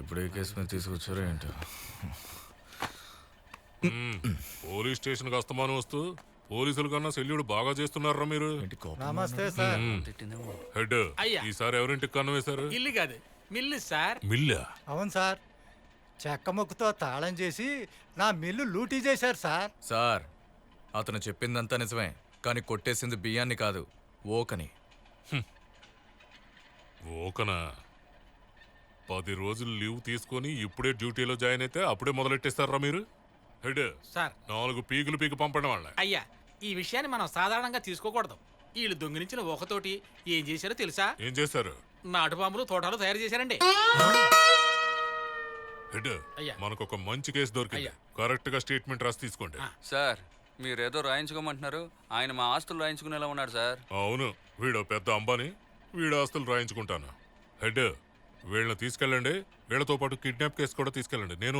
ఇప్పుడే కేసు మీద తీసుకొచ్చారా ఏంటో. పోలీస్ స్టేషన్కి అస్తమానం వస్తూ పోలీసుల కన్నా శల్యుడు బాగా చేస్తున్నారా మీరు? ఏంటి కోపం? నమస్తే సార్. హెడ్ అయ్యా. ఈసారి ఎవరింటికి కన్నం వేశారు? ఇల్లు కాదు మిల్లు సార్. మిల్లా? అవును సార్, చెక్క ముక్కుతో తాళం చేసి నా మిల్లు లూటీ చేశారు సార్. సార్, అతను చెప్పిందంతా నిజమే, కానీ కొట్టేసింది బియ్యాన్ని కాదు, ఓకని. ఓకనా? 10 రోజులు లీవ్ తీసుకొని ఇప్పుడే డ్యూటీలో జాయిన్ అయితే అప్పుడే మొదలెట్టేస్తారా మీరు? హెడ్ సార్ 4 పీకులు పీకి పంపడం వాళ్ళ. అయ్యా, ఈ విషయాన్ని మనం సాధారణంగా తీసుకోకూడదు. వీళ్ళు దొంగిలించిన ఒకతోటి ఏం చేశారో తెలుసా? ఏం చేశారు? నాటు బాంబులు తోటలు తయారు చేశారండి. హెడ్ అయ్యా. మనకు ఒక మంచి కేసు దొరికింది. అయ్యా. కరెక్ట్ గా స్టేట్మెంట్ రాసి తీసుకోండి. సార్, మీరేదో రాయించుకోమంటున్నారు, ఆయన మా ఆస్తులు రాయించుకునేలా ఉన్నాడు సార్. అవును, వీడో పెద్ద అంబానీ, వీడు ఆస్తులు రాయించుకుంటాను. హెడ్ వీళ్ళని తీసుకెళ్ళండి, వీళ్ళతో పాటు కిడ్నాప్ కేసు కూడా తీసుకెళ్ళండి. నేను